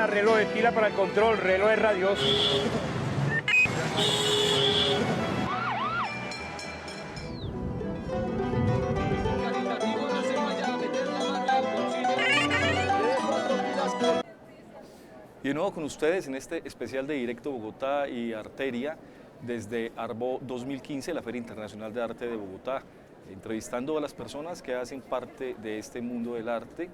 pila, reloj de pila para el control, reloj de radios. Y de nuevo con ustedes en este especial de Directo Bogotá y Arteria desde Arbo 2015, la Feria Internacional de Arte de Bogotá, entrevistando a las personas que hacen parte de este mundo del arte,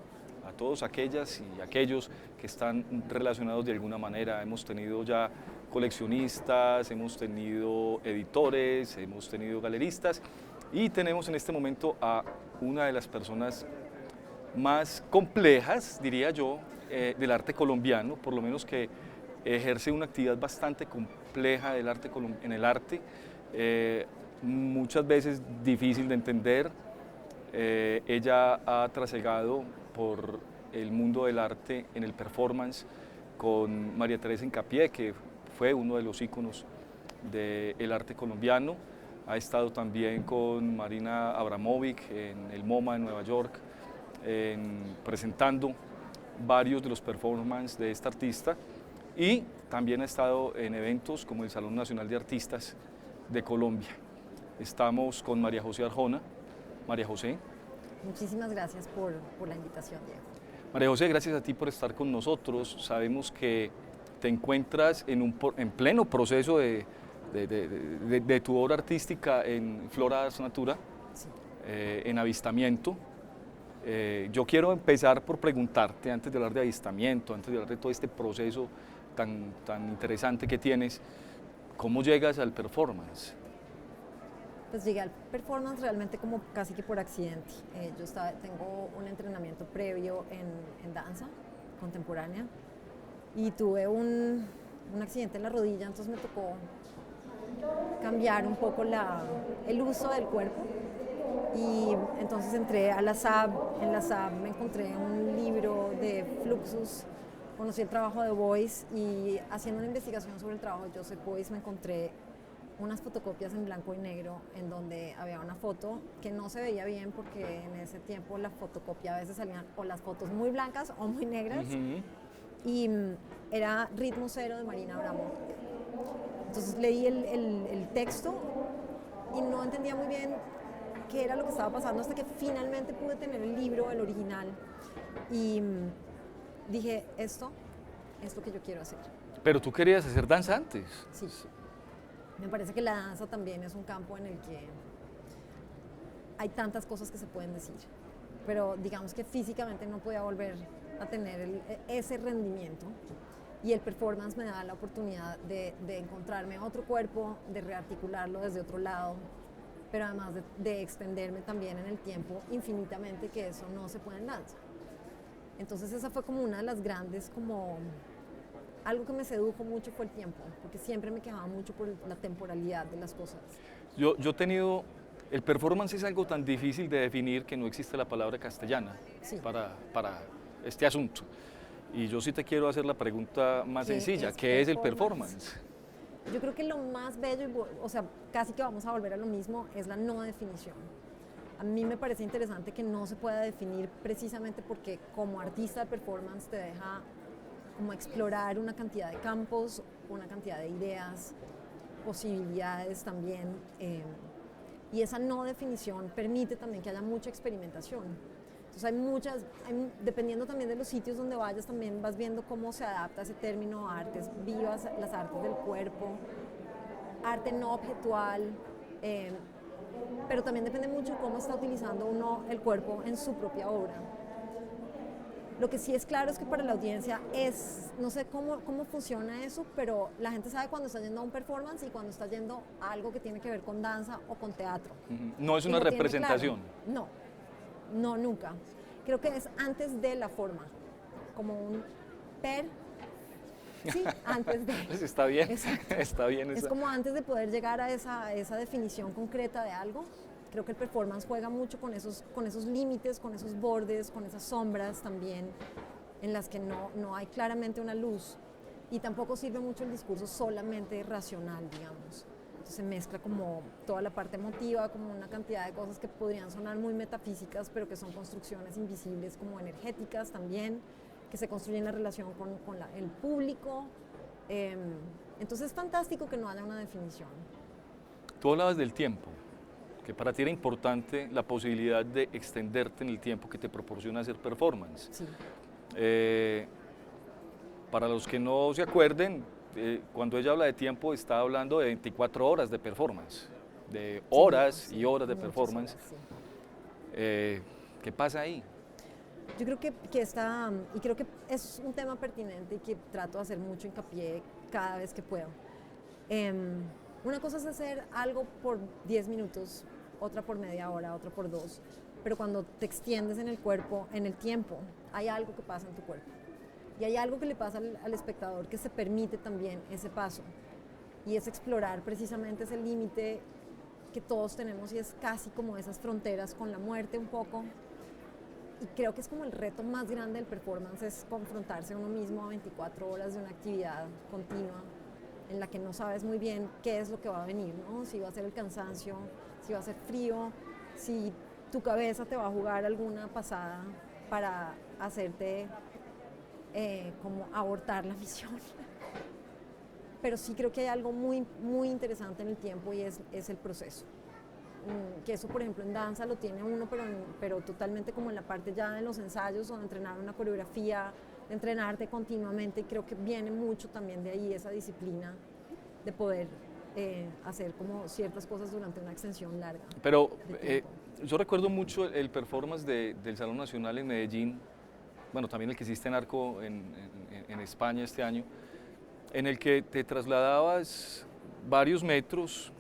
a todos aquellas y aquellos que están relacionados de alguna manera. Hemos tenido ya coleccionistas, hemos tenido editores, hemos tenido galeristas y tenemos en este momento a una de las personas más complejas, diría yo, del arte colombiano, por lo menos que ejerce una actividad bastante compleja en el arte, muchas veces difícil de entender. Ella ha trasegado por el mundo del arte en el performance con María Teresa Hincapié, que fue uno de los íconos del arte colombiano. Ha estado también con Marina Abramovic en el MoMA en Nueva York, presentando varios de los performances de esta artista, y también ha estado en eventos como el Salón Nacional de Artistas de Colombia. Estamos con María José Arjona. María José. Muchísimas gracias por la invitación, Diego. María José, gracias a ti por estar con nosotros. Sabemos que te encuentras en pleno proceso de tu obra artística en Flora Ars Natura, Sí. En avistamiento. Yo quiero empezar por preguntarte, antes de hablar de avistamiento, antes de hablar de todo este proceso tan interesante que tienes, ¿cómo llegas al performance? Pues llegué al performance realmente como casi que por accidente. Tengo un entrenamiento previo en danza contemporánea y tuve un accidente en la rodilla, entonces me tocó cambiar un poco el uso del cuerpo. Y entonces entré a la SAB, en la SAB me encontré un libro de Fluxus, conocí el trabajo de Beuys y haciendo una investigación sobre el trabajo de Joseph Beuys me encontré unas fotocopias en blanco y negro en donde había una foto que no se veía bien porque en ese tiempo la fotocopia a veces salían o las fotos muy blancas o muy negras. Y era Ritmo Cero de Marina Abramovic. Entonces leí el texto y no entendía muy bien qué era lo que estaba pasando hasta que finalmente pude tener el libro, el original, y dije, esto es lo que yo quiero hacer. Pero tú querías hacer danza antes. Sí. Me parece que la danza también es un campo en el que hay tantas cosas que se pueden decir, pero digamos que físicamente no podía volver a tener ese rendimiento, y el performance me da la oportunidad de encontrarme otro cuerpo, de rearticularlo desde otro lado, pero además de extenderme también en el tiempo infinitamente, que eso no se puede en danza. Entonces esa fue como una de las grandes, como algo que me sedujo mucho fue el tiempo, porque siempre me quejaba mucho por la temporalidad de las cosas. Yo he tenido, el performance es algo tan difícil de definir que no existe la palabra castellana Sí. para este asunto. Y yo sí te quiero hacer la pregunta más sencilla, ¿qué es el performance? Yo creo que lo más bello, o sea, casi que vamos a volver a lo mismo, es la no definición. A mí me parece interesante que no se pueda definir precisamente porque como artista de performance te deja como explorar una cantidad de campos, una cantidad de ideas, posibilidades también. Y esa no definición permite también que haya mucha experimentación. Entonces dependiendo también de los sitios donde vayas, también vas viendo cómo se adapta ese término a artes vivas, las artes del cuerpo, arte no objetual, pero también depende mucho de cómo está utilizando uno el cuerpo en su propia obra. Lo que sí es claro es que para la audiencia no sé cómo funciona eso, pero la gente sabe cuando está yendo a un performance y cuando está yendo a algo que tiene que ver con danza o con teatro. No es una representación. Claro. No, nunca. Creo que es antes de la forma, como un sí, antes de. Está bien, Exacto. está bien. Es como antes de poder llegar a esa definición concreta de algo. Creo que el performance juega mucho con esos límites, con esos bordes, con esas sombras también, en las que no hay claramente una luz. Y tampoco sirve mucho el discurso solamente racional, digamos. Se mezcla como toda la parte emotiva, como una cantidad de cosas que podrían sonar muy metafísicas, pero que son construcciones invisibles como energéticas también. que se construye en la relación con el público. Entonces es fantástico que no haya una definición. Tú hablabas del tiempo, que para ti era importante la posibilidad de extenderte en el tiempo que te proporciona hacer performance. Sí. Para los que no se acuerden, cuando ella habla de tiempo está hablando de 24 horas de performance, de horas Sí, y horas de muchas performance. horas, sí. ¿Qué pasa ahí? Yo creo que está, y creo que es un tema pertinente y que trato de hacer mucho hincapié cada vez que puedo. Una cosa es hacer algo por 10 minutos, otra por media hora, otra por 2, pero cuando te extiendes en el cuerpo, en el tiempo, hay algo que pasa en tu cuerpo. Y hay algo que le pasa al espectador que se permite también ese paso. Y es explorar precisamente ese límite que todos tenemos y es casi como esas fronteras con la muerte un poco. Y creo que es como el reto más grande del performance, es confrontarse a uno mismo a 24 horas de una actividad continua en la que no sabes muy bien qué es lo que va a venir, ¿no? Si va a ser el cansancio, si va a ser frío, si tu cabeza te va a jugar alguna pasada para hacerte como abortar la misión. Pero sí creo que hay algo muy, muy interesante en el tiempo y es el proceso. Que eso, por ejemplo, en danza lo tiene uno, pero totalmente como en la parte ya de los ensayos o de entrenar una coreografía, de entrenarte continuamente, y creo que viene mucho también de ahí esa disciplina de poder hacer como ciertas cosas durante una extensión larga. Pero yo recuerdo mucho el performance del Salón Nacional en Medellín, bueno, también el que hiciste en Arco en España este año, en el que te trasladabas varios metros,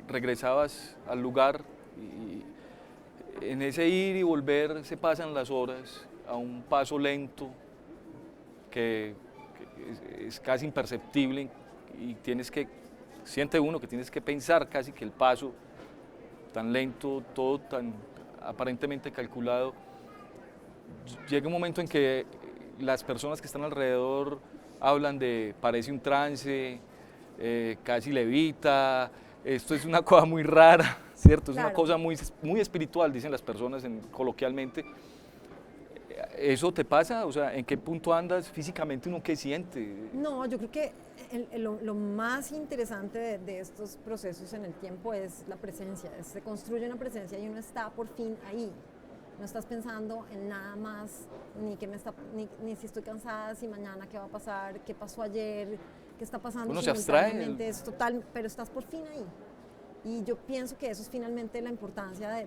regresabas al lugar y en ese ir y volver se pasan las horas a un paso lento que es casi imperceptible y siente uno que tienes que pensar casi que el paso tan lento, todo tan aparentemente calculado. Llega un momento en que las personas que están alrededor hablan de parece un trance, casi levita, esto es una cosa muy rara, ¿cierto? Es Claro. una cosa muy, muy espiritual, dicen las personas coloquialmente. ¿Eso te pasa? O sea, ¿en qué punto andas físicamente uno qué siente? No, yo creo que lo más interesante de estos procesos en el tiempo es la presencia. Se construye una presencia y uno está por fin ahí. No estás pensando en nada más, ni si estoy cansada, si mañana qué va a pasar, qué pasó ayer, qué está pasando. Uno se abstrae. Simultáneamente, es total, pero estás por fin ahí. Y yo pienso que eso es finalmente la importancia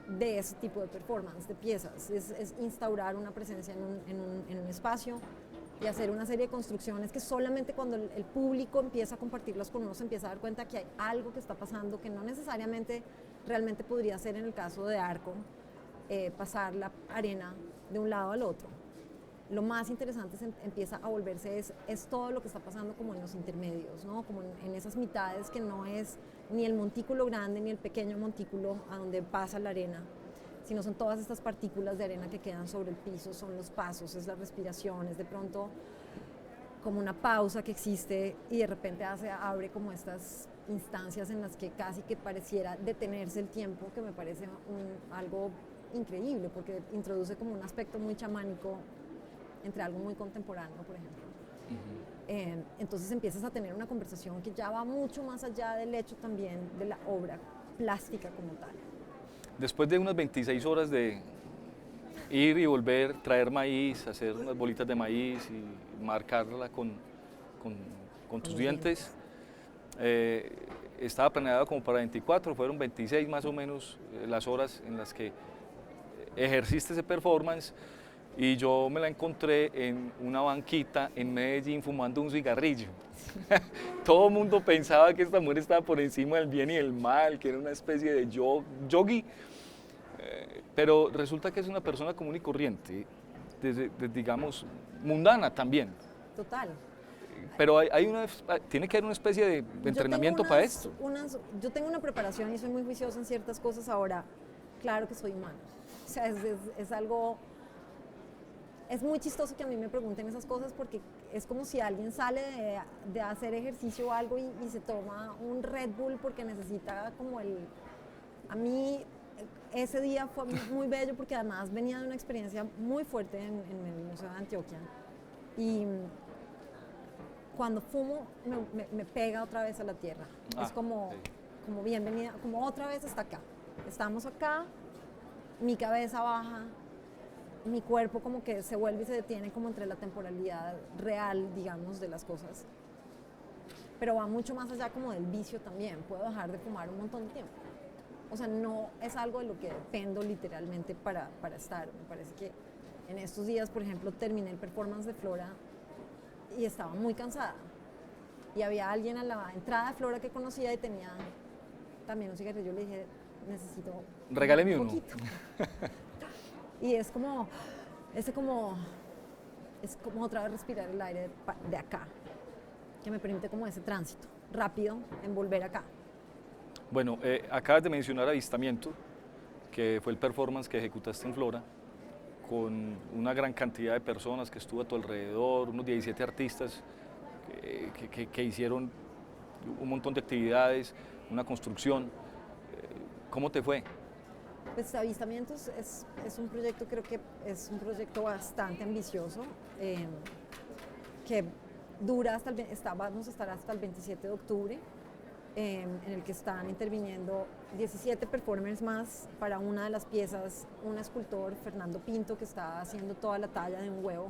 de ese tipo de performance, de piezas, es instaurar una presencia en un espacio y hacer una serie de construcciones que solamente cuando el público empieza a compartirlas con uno se empieza a dar cuenta que hay algo que está pasando que no necesariamente realmente podría ser en el caso de Arco, pasar la arena de un lado al otro. Lo más interesante empieza a volverse es todo lo que está pasando como en los intermedios, ¿no? Como en esas mitades que no es ni el montículo grande ni el pequeño montículo a donde pasa la arena, sino son todas estas partículas de arena que quedan sobre el piso, son los pasos, es la respiración, es de pronto como una pausa que existe y de repente abre como estas instancias en las que casi que pareciera detenerse el tiempo, que me parece algo increíble porque introduce como un aspecto muy chamánico entre algo muy contemporáneo, por ejemplo. Entonces empiezas a tener una conversación que ya va mucho más allá del hecho también de la obra plástica como tal. Después de unas 26 horas de ir y volver, traer maíz, hacer unas bolitas de maíz y marcarla con tus dientes, estaba planeado como para 24, fueron 26 más o menos las horas en las que ejerciste ese performance. Y yo me la encontré en una banquita en Medellín fumando un cigarrillo. Todo el mundo pensaba que esta mujer estaba por encima del bien y del mal, que era una especie de yogi, pero resulta que es una persona común y corriente, digamos, mundana también. Total. Pero tiene que haber una especie de entrenamiento para esto. Yo tengo una preparación y soy muy juiciosa en ciertas cosas ahora. Claro que soy humana. O sea, es algo... Es muy chistoso que a mí me pregunten esas cosas porque es como si alguien sale de hacer ejercicio o algo y se toma un Red Bull porque necesita como a mí ese día fue muy bello porque además venía de una experiencia muy fuerte en el Museo de Antioquia. Y cuando fumo me pega otra vez a la tierra. Es como, okay. como bienvenida, como otra vez está acá. Estamos acá, mi cabeza baja, mi cuerpo como que se vuelve y se detiene como entre la temporalidad real, digamos, de las cosas. Pero va mucho más allá como del vicio también. Puedo dejar de fumar un montón de tiempo. O sea, no es algo de lo que dependo literalmente para estar. Me parece que en estos días, por ejemplo, terminé el performance de Flora y estaba muy cansada. Y había alguien a la entrada de Flora que conocía y tenía también un cigarrillo. Yo le dije, necesito Regáleme un uno. poquito. Y es como otra vez respirar el aire de acá, que me permite como ese tránsito rápido en volver acá. Bueno, acabas de mencionar Avistamiento, que fue el performance que ejecutaste en Flora, con una gran cantidad de personas que estuvo a tu alrededor, unos 17 artistas que hicieron un montón de actividades, una construcción. ¿Cómo te fue? Pues Avistamientos es un proyecto, creo que es un proyecto bastante ambicioso, que dura vamos a estar hasta el 27 de octubre, en el que están interviniendo 17 performers más para una de las piezas, un escultor, Fernando Pinto, que está haciendo toda la talla de un huevo,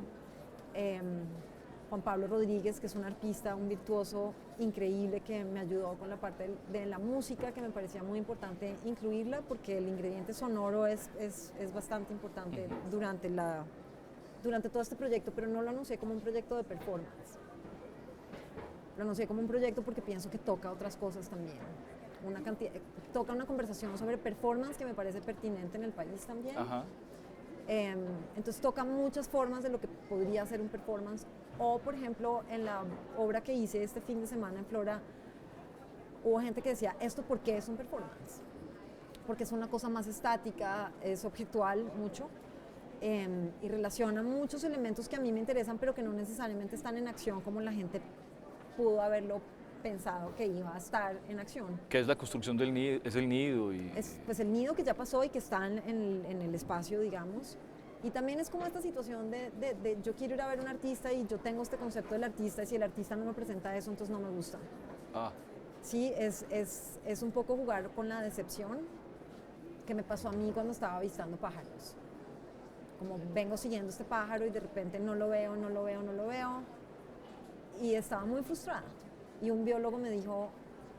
Juan Pablo Rodríguez, que es un arpista, un virtuoso increíble que me ayudó con la parte de la música, que me parecía muy importante incluirla porque el ingrediente sonoro es bastante importante durante todo este proyecto, pero no lo anuncié como un proyecto de performance. Lo anuncié como un proyecto porque pienso que toca otras cosas también. Toca una conversación sobre performance que me parece pertinente en el país también. Ajá. Entonces toca muchas formas de lo que podría ser un performance. O, por ejemplo, en la obra que hice este fin de semana en Flora, hubo gente que decía, ¿esto por qué es un performance? Porque es una cosa más estática, es objetual mucho, y relaciona muchos elementos que a mí me interesan, pero que no necesariamente están en acción como la gente pudo haberlo pensado que iba a estar en acción. ¿Qué es la construcción del nido? Es el nido. Es pues el nido que ya pasó y que está en el espacio, digamos. Y también es como esta situación de yo quiero ir a ver a un artista y yo tengo este concepto del artista y si el artista no me presenta eso, entonces no me gusta. Ah. Sí, es un poco jugar con la decepción que me pasó a mí cuando estaba avistando pájaros. Como vengo siguiendo este pájaro y de repente no lo veo, no lo veo, no lo veo. Y estaba muy frustrada. Y un biólogo me dijo,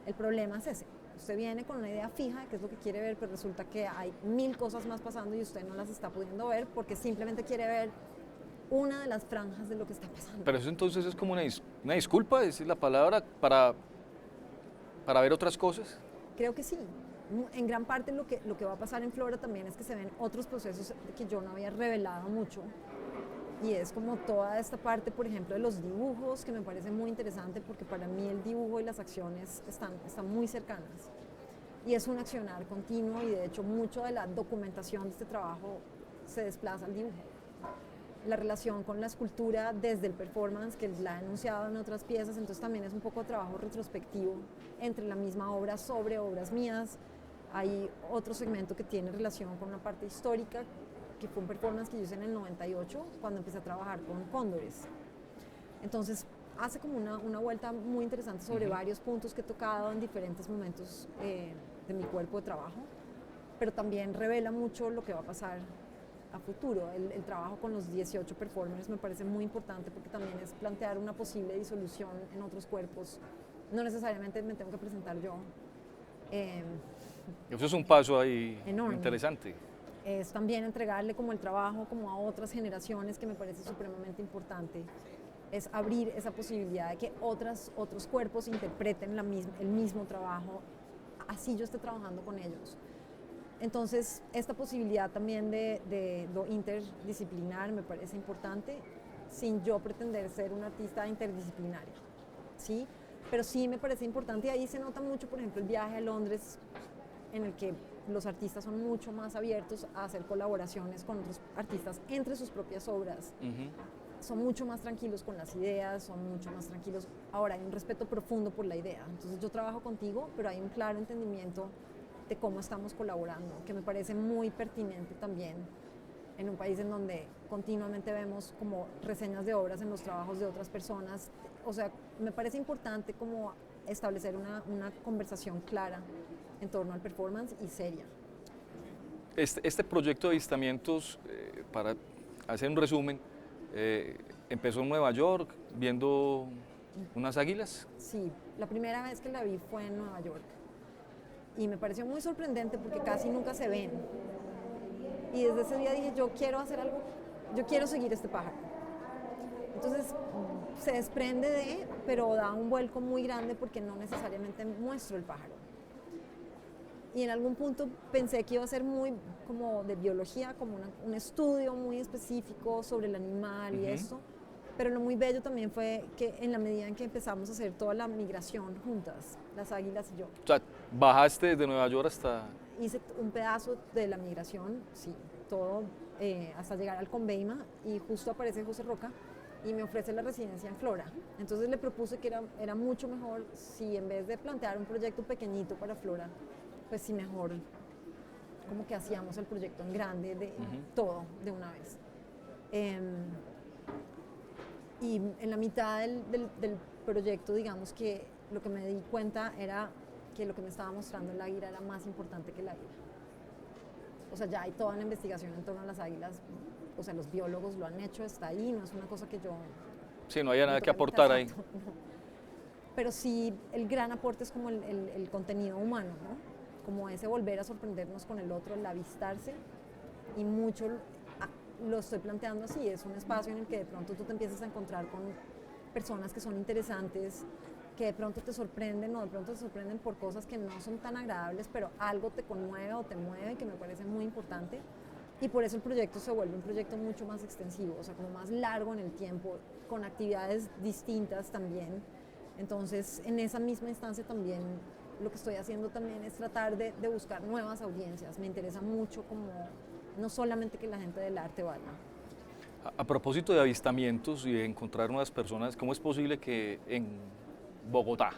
el problema es ese. Usted viene con una idea fija de qué es lo que quiere ver, pero resulta que hay 1000 cosas más pasando y usted no las está pudiendo ver porque simplemente quiere ver una de las franjas de lo que está pasando. Pero eso entonces es como una disculpa, es la palabra, para ver otras cosas. Creo que sí. En gran parte lo que va a pasar en Flora también es que se ven otros procesos que yo no había revelado mucho. Y es como toda esta parte, por ejemplo, de los dibujos, que me parece muy interesante porque para mí el dibujo y las acciones están muy cercanas. Y es un accionar continuo y de hecho mucho de la documentación de este trabajo se desplaza al dibujo. La relación con la escultura desde el performance, que la he anunciado en otras piezas, entonces también es un poco trabajo retrospectivo entre la misma obra sobre obras mías. Hay otro segmento que tiene relación con una parte histórica, que fue un performance que yo hice en el 98, cuando empecé a trabajar con cóndores. Entonces, hace como una vuelta muy interesante sobre varios puntos que he tocado en diferentes momentos de mi cuerpo de trabajo, pero también revela mucho lo que va a pasar a futuro. El trabajo con los 18 performers me parece muy importante porque también es plantear una posible disolución en otros cuerpos. No necesariamente me tengo que presentar yo. Eso es un paso ahí enorme. Interesante. Es también entregarle como el trabajo como a otras generaciones, que me parece supremamente importante. Es abrir esa posibilidad de que otros cuerpos interpreten el mismo trabajo, así yo esté trabajando con ellos. Entonces, esta posibilidad también de lo interdisciplinar me parece importante, sin yo pretender ser una artista interdisciplinaria, ¿sí? Pero sí me parece importante, y ahí se nota mucho, por ejemplo, el viaje a Londres, en el que los artistas son mucho más abiertos a hacer colaboraciones con otros artistas entre sus propias obras. Son mucho más tranquilos con las ideas, son mucho más tranquilos. Ahora, hay un respeto profundo por la idea. Entonces yo trabajo contigo, pero hay un claro entendimiento de cómo estamos colaborando, que me parece muy pertinente también en un país en donde continuamente vemos como reseñas de obras en los trabajos de otras personas. O sea, me parece importante como establecer una conversación clara en torno al performance y seria. Este proyecto de avistamientos, para hacer un resumen, empezó en Nueva York viendo unas águilas. Sí, la primera vez que la vi fue en Nueva York y me pareció muy sorprendente porque casi nunca se ven. Y desde ese día dije, yo quiero hacer algo, yo quiero seguir este pájaro. Entonces se desprende de, pero da un vuelco muy grande porque no necesariamente muestro el pájaro. Y en algún punto pensé que iba a ser muy como de biología, como un estudio muy específico sobre el animal y esto. Pero lo muy bello también fue que en la medida en que empezamos a hacer toda la migración juntas, las águilas y yo. O sea, bajaste desde Nueva York hasta... Hice un pedazo de la migración, sí, todo hasta llegar al Conveima y justo aparece José Roca y me ofrece la residencia en Flora. Entonces le propuse que era mucho mejor si en vez de plantear un proyecto pequeñito para Flora, pues si mejor como que hacíamos el proyecto en grande de todo de una vez. Y en la mitad del proyecto, digamos que lo que me di cuenta era que lo que me estaba mostrando el águila era más importante que el águila. O sea, ya hay toda una investigación en torno a las águilas, o sea, los biólogos lo han hecho, está ahí, no es una cosa que yo... Sí, no haya nada que aportar ahí. No. Pero sí, el gran aporte es como el contenido humano, ¿no? Como ese volver a sorprendernos con el otro, el avistarse, y mucho lo estoy planteando así, es un espacio en el que de pronto tú te empiezas a encontrar con personas que son interesantes, que de pronto te sorprenden o de pronto te sorprenden por cosas que no son tan agradables, pero algo te conmueve o te mueve, que me parece muy importante. Y por eso el proyecto se vuelve un proyecto mucho más extensivo, o sea, como más largo en el tiempo, con actividades distintas también. Entonces, en esa misma instancia también, lo que estoy haciendo también es tratar de buscar nuevas audiencias. Me interesa mucho como, no solamente que la gente del arte vaya. A propósito de avistamientos y de encontrar nuevas personas, ¿cómo es posible que en Bogotá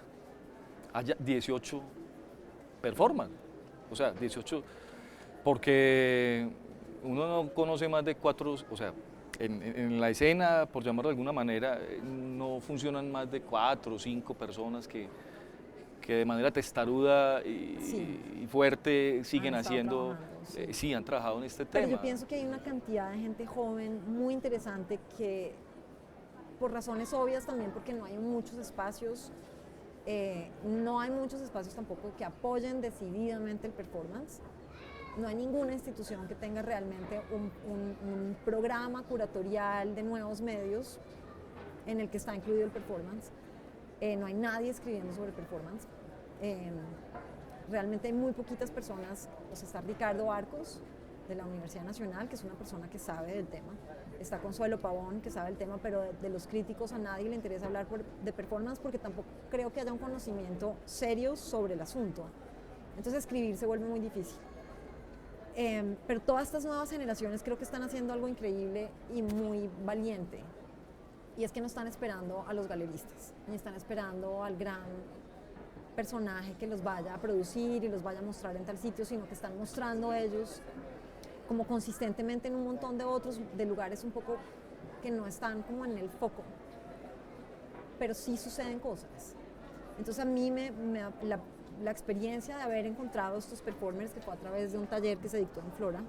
haya 18 performances? O sea, 18, porque uno no conoce más de 4, o sea, en la escena, por llamarlo de alguna manera, no funcionan más de 4 o 5 personas que de manera testaruda y fuerte siguen haciendo, sí, han trabajado en este tema. Pero yo pienso que hay una cantidad de gente joven muy interesante que, por razones obvias también, porque no hay muchos espacios, no hay muchos espacios tampoco que apoyen decididamente el performance. No hay ninguna institución que tenga realmente un programa curatorial de nuevos medios en el que está incluido el performance. No hay nadie escribiendo sobre performance. Realmente hay muy poquitas personas. O sea, está Ricardo Arcos de la Universidad Nacional, que es una persona que sabe del tema. Está Consuelo Pavón, que sabe del tema, pero de los críticos a nadie le interesa hablar de performance porque tampoco creo que haya un conocimiento serio sobre el asunto. Entonces escribir se vuelve muy difícil. Pero todas estas nuevas generaciones creo que están haciendo algo increíble y muy valiente. Y es que no están esperando a los galeristas, ni están esperando al gran personaje que los vaya a producir y los vaya a mostrar en tal sitio, sino que están mostrando ellos como consistentemente en un montón de otros, de lugares un poco que no están como en el foco, pero sí suceden cosas. Entonces a mí la experiencia de haber encontrado estos performers, que fue a través de un taller que se dictó en Flora,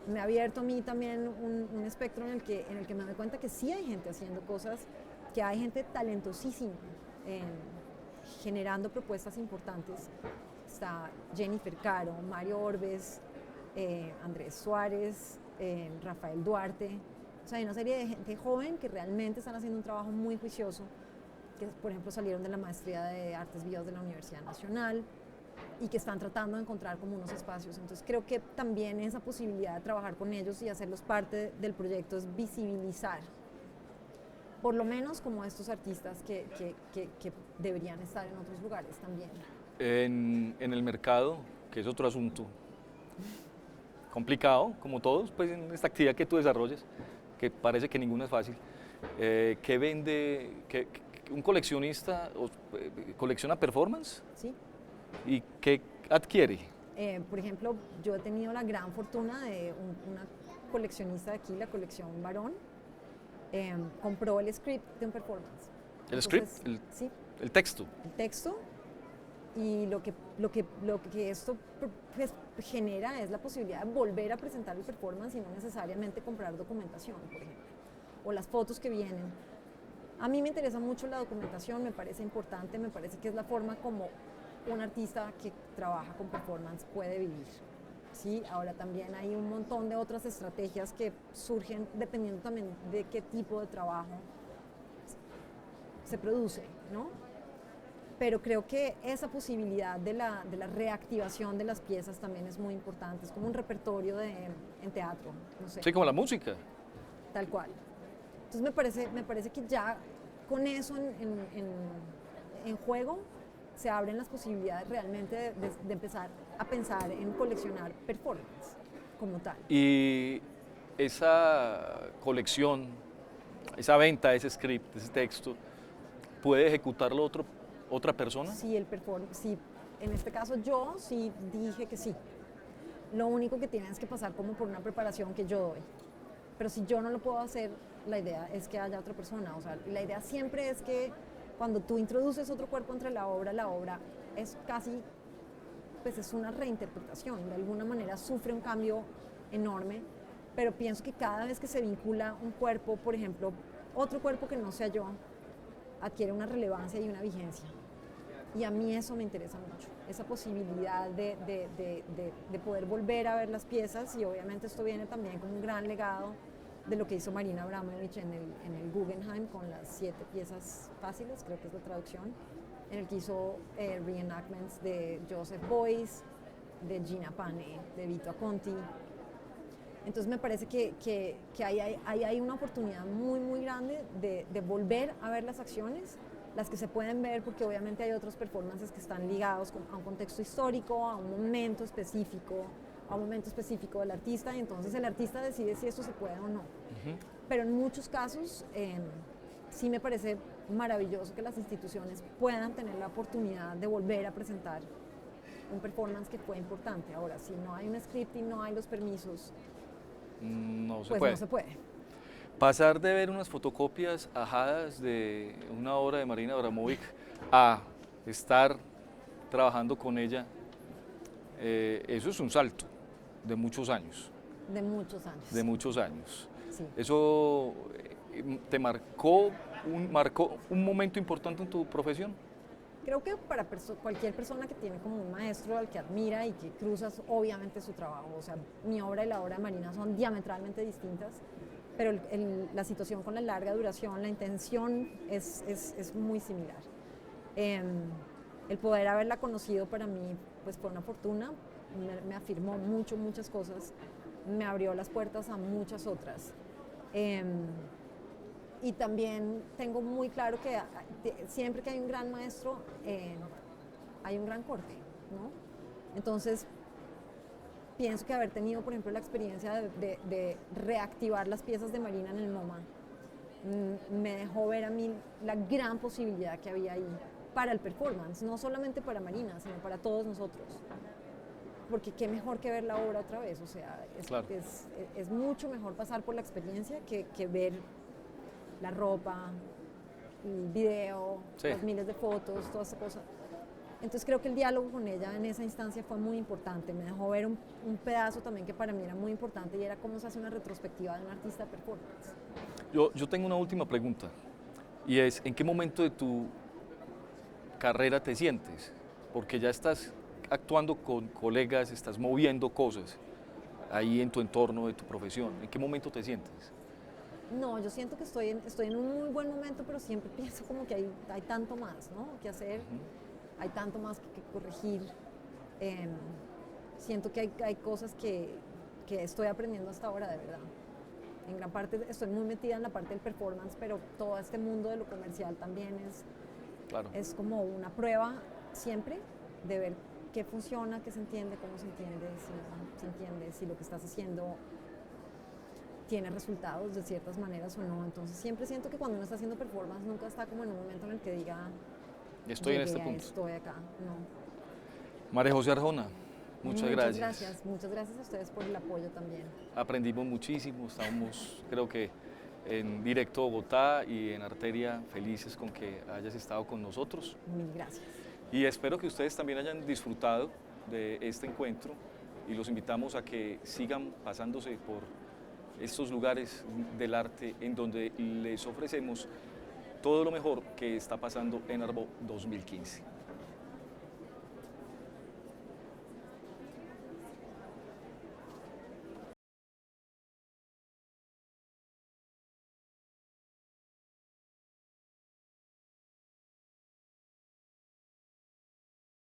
me ha abierto a mí también un espectro en el que me doy cuenta que sí hay gente haciendo cosas, que hay gente talentosísima generando propuestas importantes. Está Jennifer Caro, Mario Orbes, Andrés Suárez, Rafael Duarte. O sea, hay una serie de gente joven que realmente están haciendo un trabajo muy juicioso, que por ejemplo salieron de la maestría de Artes Vivas de la Universidad Nacional y que están tratando de encontrar como unos espacios. Entonces creo que también esa posibilidad de trabajar con ellos y hacerlos parte del proyecto es visibilizar, por lo menos como estos artistas que deberían estar en otros lugares también. En el mercado, que es otro asunto complicado, como todos, pues en esta actividad que tú desarrollas, que parece que ninguna es fácil, ¿qué vende? ¿Un coleccionista colecciona performance? Sí. ¿Y qué adquiere? Por ejemplo, yo he tenido la gran fortuna de una coleccionista de aquí, la colección Barón, compró el script de un performance. ¿El Entonces, script? Sí, El texto. el texto. Y lo que esto pues, genera es la posibilidad de volver a presentar el performance y no necesariamente comprar documentación, por ejemplo, o las fotos que vienen. A mí me interesa mucho la documentación, me parece importante, me parece que es la forma como un artista que trabaja con performance puede vivir. ¿Sí? Ahora también hay un montón de otras estrategias que surgen dependiendo también de qué tipo de trabajo se produce, ¿no? Pero creo que esa posibilidad de la reactivación de las piezas también es muy importante, es como un repertorio en teatro, no sé. Sí, como la música. Tal cual. Entonces me parece que ya con eso en juego se abren las posibilidades realmente de empezar a pensar en coleccionar performance como tal. Y esa colección, esa venta, ese script, ese texto, ¿puede ejecutarlo otra persona? Sí, sí, en este caso yo sí dije que sí. Lo único que tienes que pasar como por una preparación que yo doy. Pero si yo no lo puedo hacer, la idea es que haya otra persona. O sea, la idea siempre es que cuando tú introduces otro cuerpo entre la obra es casi, pues es una reinterpretación. De alguna manera sufre un cambio enorme, pero pienso que cada vez que se vincula un cuerpo, por ejemplo, otro cuerpo que no sea yo, adquiere una relevancia y una vigencia. Y a mí eso me interesa mucho, esa posibilidad de poder volver a ver las piezas, y obviamente esto viene también como un gran legado de lo que hizo Marina Abramović en el Guggenheim con las 7 piezas fáciles, creo que es la traducción, en el que hizo reenactments de Joseph Beuys, de Gina Pane, de Vito Acconti. Entonces me parece que hay una oportunidad muy, muy grande de volver a ver las acciones, las que se pueden ver, porque obviamente hay otros performances que están ligados a un contexto histórico, a un momento específico del artista, y entonces el artista decide si esto se puede o no. Pero en muchos casos sí me parece maravilloso que las instituciones puedan tener la oportunidad de volver a presentar un performance que fue importante. Ahora, si no hay un script y no hay los permisos, No se pues puede. no se puede. Pasar de ver unas fotocopias ajadas de una obra de Marina Abramović a estar trabajando con ella, eso es un salto de muchos años. De muchos años. De muchos años. Sí. ¿Eso te marcó un momento importante en tu profesión? Creo que para cualquier persona que tiene como un maestro al que admira y que cruzas obviamente su trabajo, o sea, mi obra y la obra de Marina son diametralmente distintas, pero la situación con la larga duración, la intención es muy similar. El poder haberla conocido para mí pues fue una fortuna, me afirmó muchas cosas, me abrió las puertas a muchas otras. Y también tengo muy claro que siempre que hay un gran maestro, hay un gran corte, ¿no? Entonces, pienso que haber tenido, por ejemplo, la experiencia de reactivar las piezas de Marina en el MoMA, me dejó ver a mí la gran posibilidad que había ahí para el performance, no solamente para Marina, sino para todos nosotros. Porque qué mejor que ver la obra otra vez, o sea, Claro. es mucho mejor pasar por la experiencia que ver la ropa, el video, Sí. las miles de fotos, toda esa cosa. Entonces creo que el diálogo con ella en esa instancia fue muy importante, me dejó ver un pedazo también que para mí era muy importante, y era cómo se hace una retrospectiva de un artista de performance. Yo tengo una última pregunta, y es, ¿en qué momento de tu carrera te sientes? Porque ya estás actuando con colegas, estás moviendo cosas ahí en tu entorno de tu profesión. ¿En qué momento te sientes? No, yo siento que estoy en un muy buen momento, pero siempre pienso como que hay tanto más, ¿no?, que hacer, hay tanto más que corregir. Siento que hay cosas que estoy aprendiendo hasta ahora, de verdad. En gran parte estoy muy metida en la parte del performance, pero todo este mundo de lo comercial también Claro. es como una prueba siempre de ver qué funciona, qué se entiende, cómo se entiende, si no se entiende, si lo que estás haciendo tiene resultados de ciertas maneras o no. Entonces siempre siento que cuando uno está haciendo performance nunca está como en un momento en el que diga Estoy en llegué este a punto. estoy acá, no. María José Arjona, Muchas gracias. Muchas gracias a ustedes por el apoyo también. Aprendimos muchísimo, estamos creo que en Directo Bogotá y en Arteria felices con que hayas estado con nosotros. Mil gracias. Y espero que ustedes también hayan disfrutado de este encuentro y los invitamos a que sigan pasándose por estos lugares del arte en donde les ofrecemos todo lo mejor que está pasando en Arbo 2015.